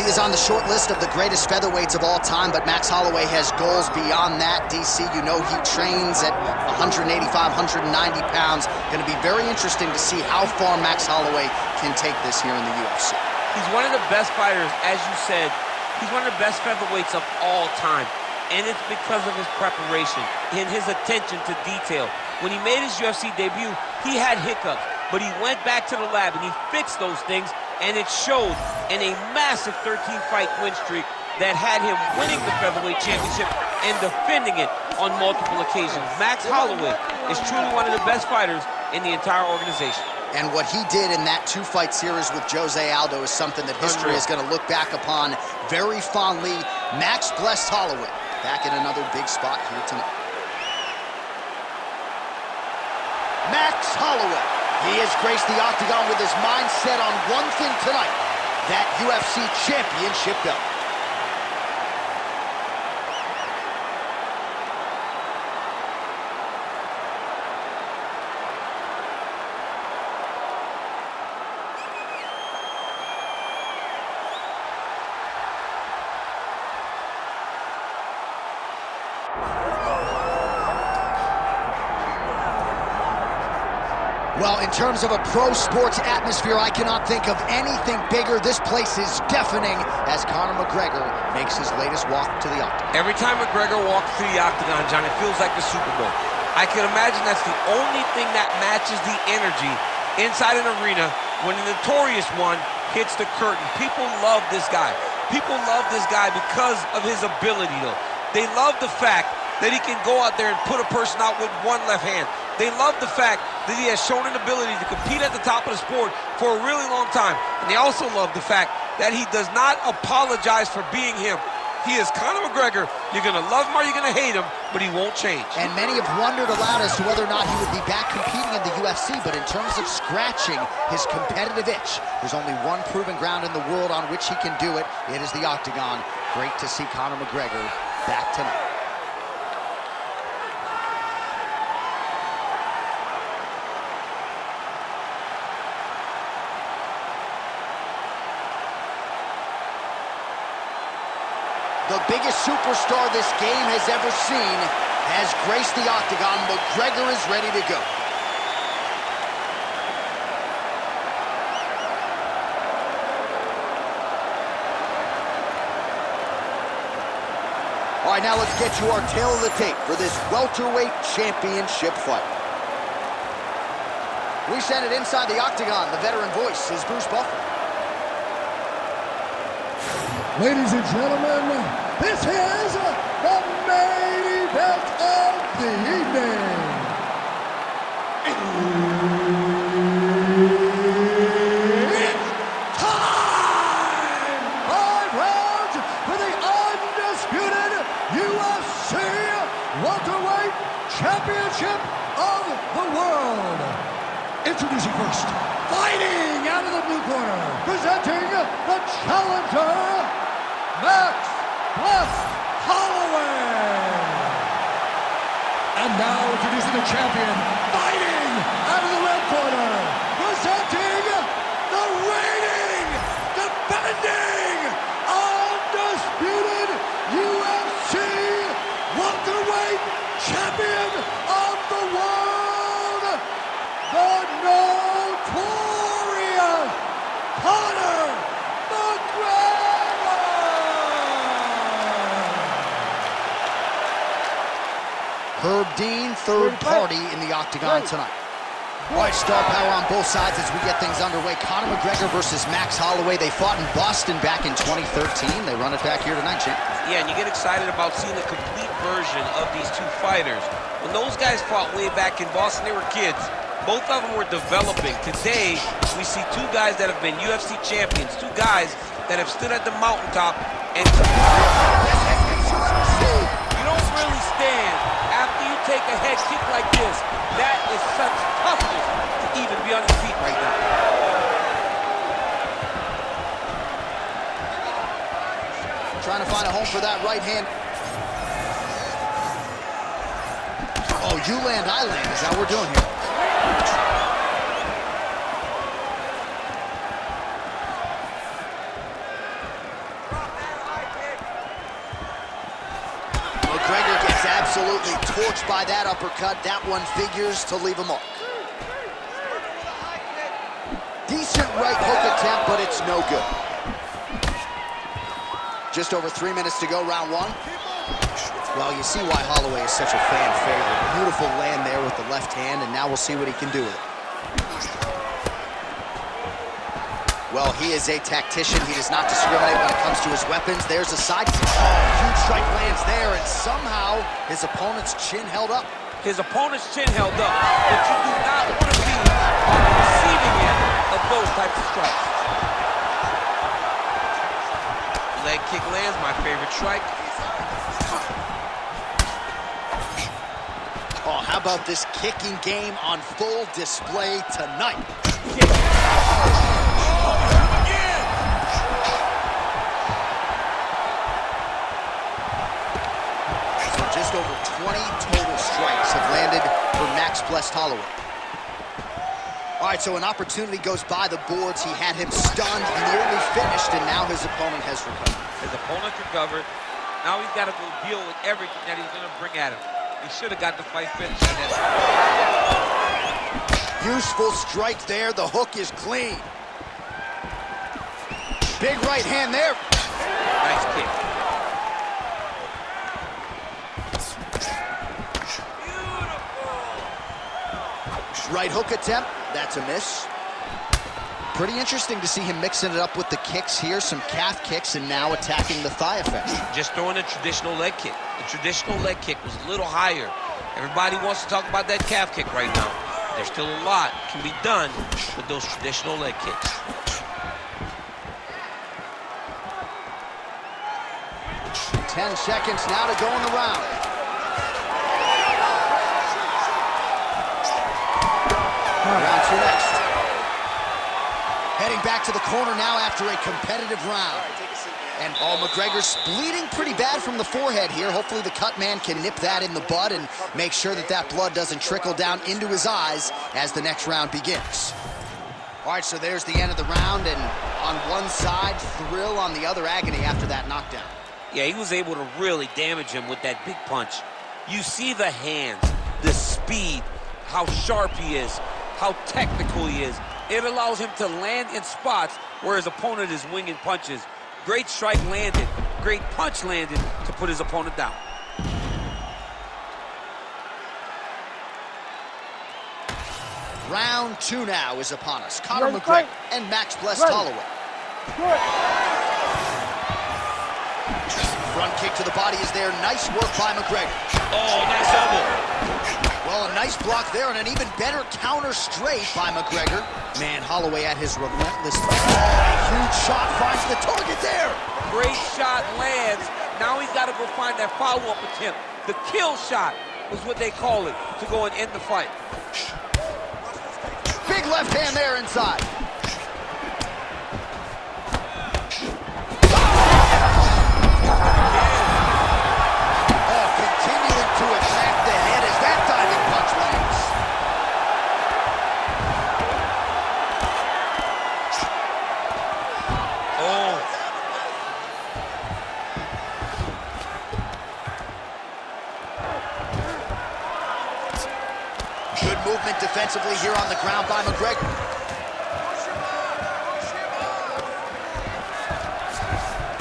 he is on the short list of the greatest featherweights of all time, but Max Holloway has goals beyond that. DC, you know he trains at 185, 190 pounds. Going to be very interesting to see how far Max Holloway can take this here in the UFC. He's one of the best fighters, as you said. He's one of the best featherweights of all time. And it's because of his preparation and his attention to detail. When he made his UFC debut, he had hiccups, but he went back to the lab and he fixed those things, and it showed in a massive 13-fight win streak that had him winning the featherweight championship and defending it on multiple occasions. Max Holloway is truly one of the best fighters in the entire organization. And what he did in that two-fight series with Jose Aldo is something that history is going to look back upon very fondly. Max blessed Holloway back in another big spot here tonight. Max Holloway. He has graced the octagon with his mind set on one thing tonight, that UFC championship belt. Well, in terms of a pro sports atmosphere, I cannot think of anything bigger. This place is deafening as Conor McGregor makes his latest walk to the octagon. Every time McGregor walks to the octagon, John, it feels like the Super Bowl. I can imagine that's the only thing that matches the energy inside an arena when the notorious one hits the curtain. People love this guy. People love this guy because of his ability, though. They love the fact that he can go out there and put a person out with one left hand. They love the fact that he has shown an ability to compete at the top of the sport for a really long time. And they also love the fact that he does not apologize for being him. He is Conor McGregor. You're going to love him or you're going to hate him, but he won't change. And many have wondered aloud as to whether or not he would be back competing in the UFC, but in terms of scratching his competitive itch, there's only one proven ground in the world on which he can do it. It is the octagon. Great to see Conor McGregor back tonight. The biggest superstar this game has ever seen has graced the octagon. McGregor is ready to go. All right, now let's get you our tail of the tape for this welterweight championship fight. We send it inside the octagon. The veteran voice is Bruce Buffer. Ladies and gentlemen, this is the main event of the evening. It's time! 5 rounds for the undisputed UFC Welterweight Championship of the World. Introducing first, fighting out of the blue corner, presenting the challenger, Max Holloway. And now introducing the champion, fighting out of the red corner, presenting the reigning, defending, undisputed UFC welterweight champion of the world, the notorious Conor McGregor. Herb Dean, third party in the octagon tonight. All right, star power on both sides as we get things underway. Conor McGregor versus Max Holloway. They fought in Boston back in 2013. They run it back here tonight, champ. Yeah, and you get excited about seeing the complete version of these two fighters. When those guys fought way back in Boston, they were kids. Both of them were developing. Today, we see two guys that have been UFC champions, two guys that have stood at the mountaintop and you don't really stand after you take a head kick like this. That is such toughness to even be on your feet right now. Trying to find a home for that right hand. Oh, you land, I land. Is that what we're doing here? He's absolutely torched by that uppercut. That one figures to leave a mark. Decent right hook attempt, but it's no good. Just over 3 minutes to go, round one. Well, you see why Holloway is such a fan favorite. Beautiful land there with the left hand, and now we'll see what he can do with it. Well, he is a tactician. He does not discriminate when it comes to his weapons. There's a side kick. Oh, huge strike lands there, and somehow his opponent's chin held up. His opponent's chin held up, but you do not want to be on the receiving end of those types of strikes. Leg kick lands, my favorite strike. Oh, how about this kicking game on full display tonight? Kick. Just over 20 total strikes have landed for Max Blessed Holloway. All right, so an opportunity goes by the boards. He had him stunned, nearly finished, and now his opponent has recovered. His opponent recovered. Now he's got to go deal with everything that he's going to bring at him. He should have got the fight finished. Useful strike there. The hook is clean. Big right hand there. Nice kick. Right hook attempt, that's a miss. Pretty interesting to see him mixing it up with the kicks here, some calf kicks, and now attacking the thigh effect. Just throwing a traditional leg kick. The traditional leg kick was a little higher. Everybody wants to talk about that calf kick right now. There's still a lot can be done with those traditional leg kicks. Ten seconds now to go in the round. Round two next. Heading back to the corner now after a competitive round. And McGregor's bleeding pretty bad from the forehead here. Hopefully the cut man can nip that in the bud and make sure that that blood doesn't trickle down into his eyes as the next round begins. All right, so there's the end of the round, and on one side, thrill, on the other, agony after that knockdown. Yeah, he was able to really damage him with that big punch. You see the hands, the speed, how sharp he is, how technical he is. It allows him to land in spots where his opponent is winging punches. Great strike landed, great punch landed to put his opponent down. Round two now is upon us. Conor McGregor and Max Blessed Holloway. Front kick to the body is there. Nice work by McGregor. Oh, nice elbow. Well, a nice block there and an even better counter straight by McGregor. Man, Holloway at his relentless... Oh, a huge shot finds the target there. Great shot lands. Now he's got to go find that follow-up attempt. The kill shot was what they call it to go and end the fight. Big left hand there inside. Oh, continuing to attack the head as that diving punch lands. Oh. Good movement defensively here on the ground by McGregor.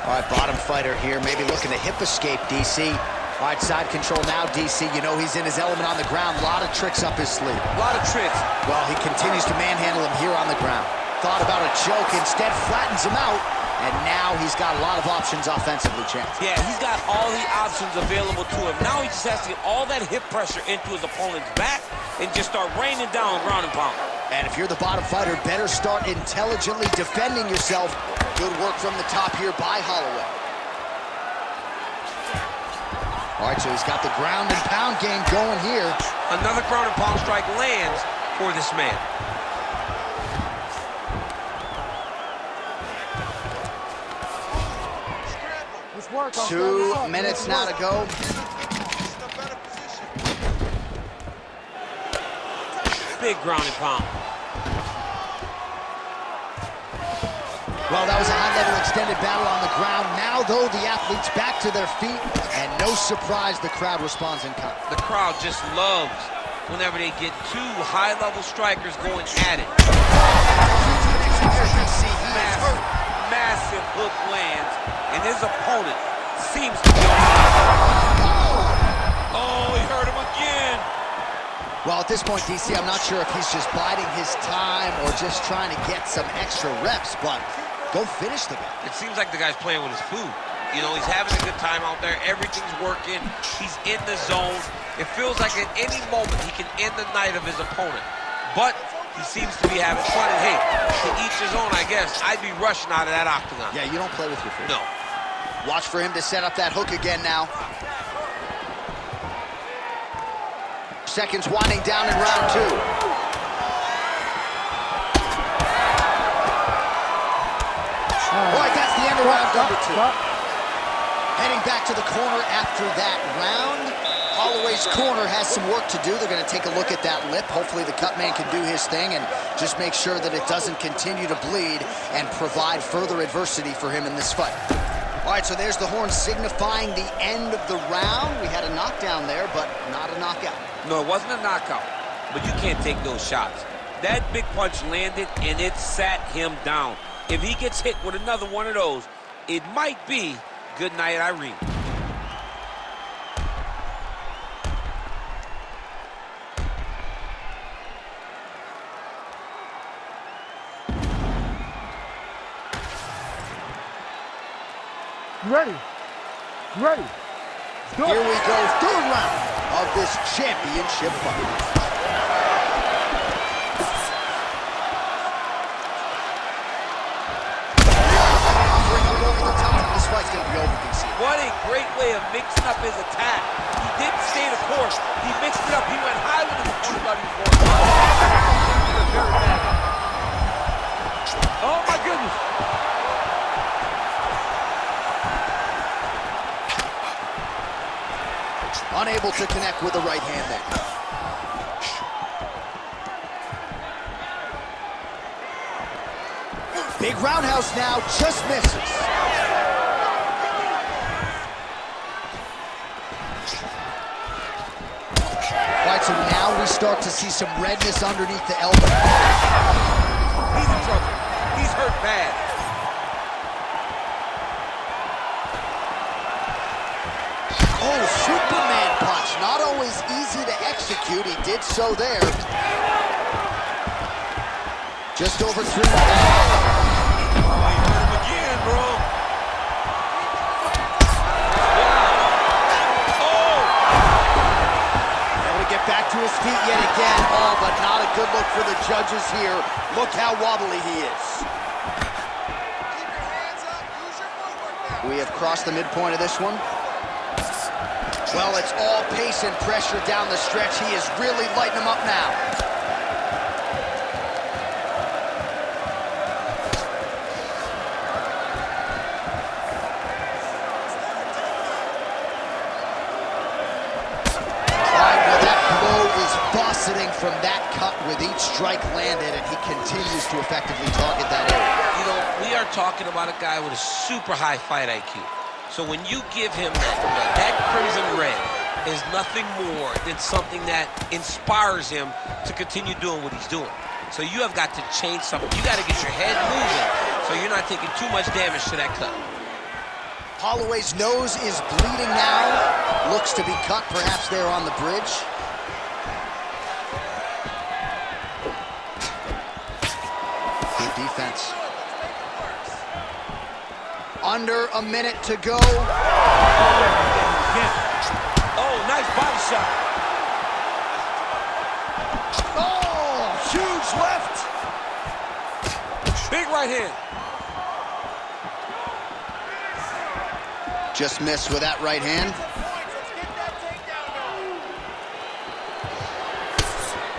All right, bottom fighter here, maybe looking to hip escape, DC. All right, side control now, DC. You know he's in his element on the ground. A lot of tricks up his sleeve. A lot of tricks. Well, he continues to manhandle him here on the ground. Thought about a choke, instead flattens him out. And now he's got a lot of options offensively, Chance. Yeah, he's got all the options available to him. Now he just has to get all that hip pressure into his opponent's back and just start raining down ground and pound. And if you're the bottom fighter, better start intelligently defending yourself. Good work from the top here by Holloway. All right, so he's got the ground and pound game going here. Another ground and pound strike lands for this man. 2 minutes now to go. Big ground and pound. Well, that was a high-level extended battle on the ground. Now though, the athletes back to their feet, and no surprise the crowd responds in kind. The crowd just loves whenever they get two high-level strikers going at it. Massive hook lands, and his opponent seems to be Oh, he hurt him again. Well, at this point, DC, I'm not sure if he's just biding his time or just trying to get some extra reps, but go finish the guy. It seems like the guy's playing with his food. You know, he's having a good time out there. Everything's working. He's in the zone. It feels like at any moment he can end the night of his opponent. But he seems to be having fun. And hey, to each his own, I guess. I'd be rushing out of that octagon. Yeah, you don't play with your food. No. Watch for him to set up that hook again now. Seconds winding down in round two. Boy, that's the end of round number two. Heading back to the corner after that round. Holloway's corner has some work to do. They're going to take a look at that lip. Hopefully the cut man can do his thing and just make sure that it doesn't continue to bleed and provide further adversity for him in this fight. All right, so there's the horn signifying the end of the round. We had a knockdown there, but not a knockout. No, it wasn't a knockout, but you can't take those shots. That big punch landed, and it sat him down. If he gets hit with another one of those, it might be good night, Irene. You ready? You ready? Here we go, third round of this championship fight. What a great way of mixing up his attack. He didn't stay the course. He mixed it up. He went high with his opponent. Very bad. Oh, my goodness. Unable to connect with the right hand there. Big roundhouse now, just misses. All right, so now we start to see some redness underneath the elbow. He's in trouble. He's hurt bad. Oh, Superman punch. Not always easy to execute. He did so there. Just over 3 minutes. Oh, he hurt him again, bro. Back to his feet yet again. Oh, but not a good look for the judges here. Look how wobbly he is. We have crossed the midpoint of this one. Well, it's all pace and pressure down the stretch. He is really lighting them up now. From that cut with each strike landed, and he continues to effectively target that area. You know, we are talking about a guy with a super high fight IQ. So when you give him that crimson red is nothing more than something that inspires him to continue doing what he's doing. So you have got to change something. You got to get your head moving so you're not taking too much damage to that cut. Holloway's nose is bleeding now. Looks to be cut, perhaps there on the bridge. Defense. Under a minute to go. Oh, nice body shot. Oh, huge left. Big right hand. Just missed with that right hand.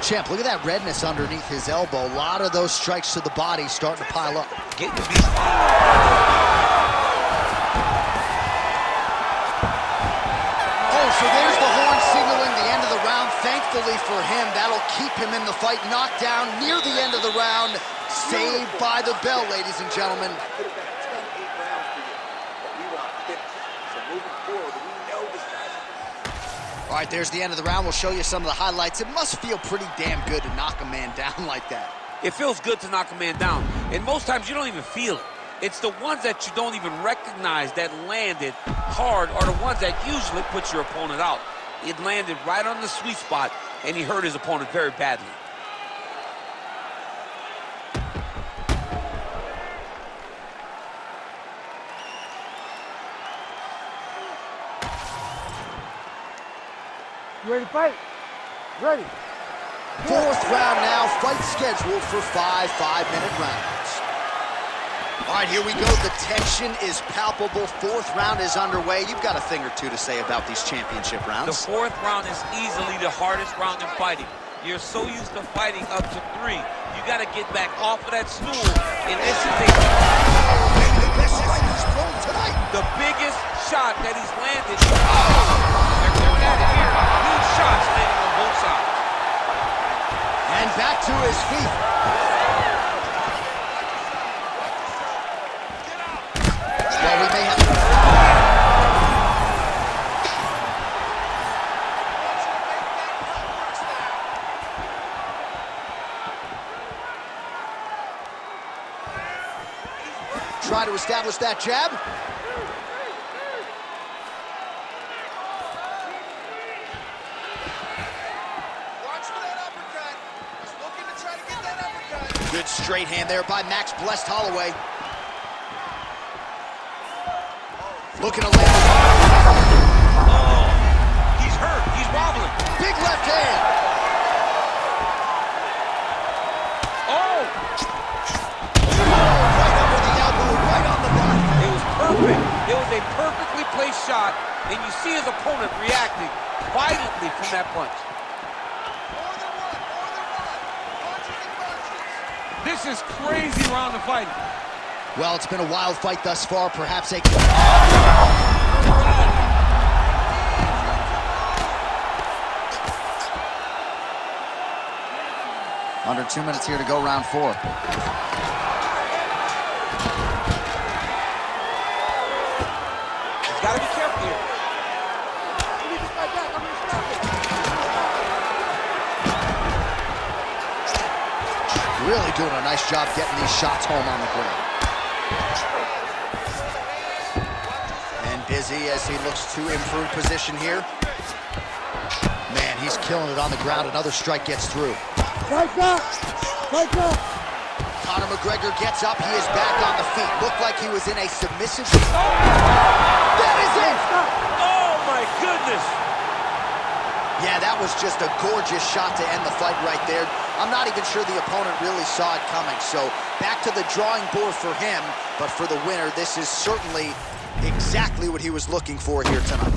Champ, look at that redness underneath his elbow. A lot of those strikes to the body starting to pile up. Getting the beat. Oh, so there's the horn signaling the end of the round. Thankfully for him, that'll keep him in the fight. Knocked down near the end of the round. Saved by the bell, ladies and gentlemen. expected. So moving forward, we know this guy's... All right, there's the end of the round. We'll show you some of the highlights. It must feel pretty damn good to knock a man down like that. It feels good to knock a man down. And most times you don't even feel it. It's the ones that you don't even recognize that landed hard are the ones that usually put your opponent out. It landed right on the sweet spot, and he hurt his opponent very badly. You ready to fight? Ready. Fourth round now, fight scheduled for 5 5-minute rounds. All right, here we go. The tension is palpable. Fourth round is underway. You've got a thing or two to say about these championship rounds. The fourth round is easily the hardest round in fighting. You're so used to fighting up to 3. You got to get back off of that stool. And this is the biggest shot that he's landed. They're doing that here. Huge shots landing on both sides. And back to his feet. Well, we may have... Try to establish that jab. Good straight hand there by Max Blessed Holloway. Looking to land. Oh, he's hurt. He's wobbling. Big left hand. Oh! Right up with the elbow, right on the button. It was perfect. It was a perfectly placed shot, and you see his opponent reacting violently from that punch. This is crazy round of fighting. Well, it's been a wild fight thus far. Perhaps a... Under 2 minutes here to go, round 4. He's got to be careful here. Really doing a nice job getting these shots home on the ground. And busy as he looks to improve position here. Man, he's killing it on the ground. Another strike gets through. Fight up! Fight up! Conor McGregor gets up. He is back on the feet. Looked like he was in a submissive... That is it! Oh, my goodness! Yeah, that was just a gorgeous shot to end the fight right there. I'm not even sure the opponent really saw it coming. So back to the drawing board for him. But for the winner, this is certainly exactly what he was looking for here tonight.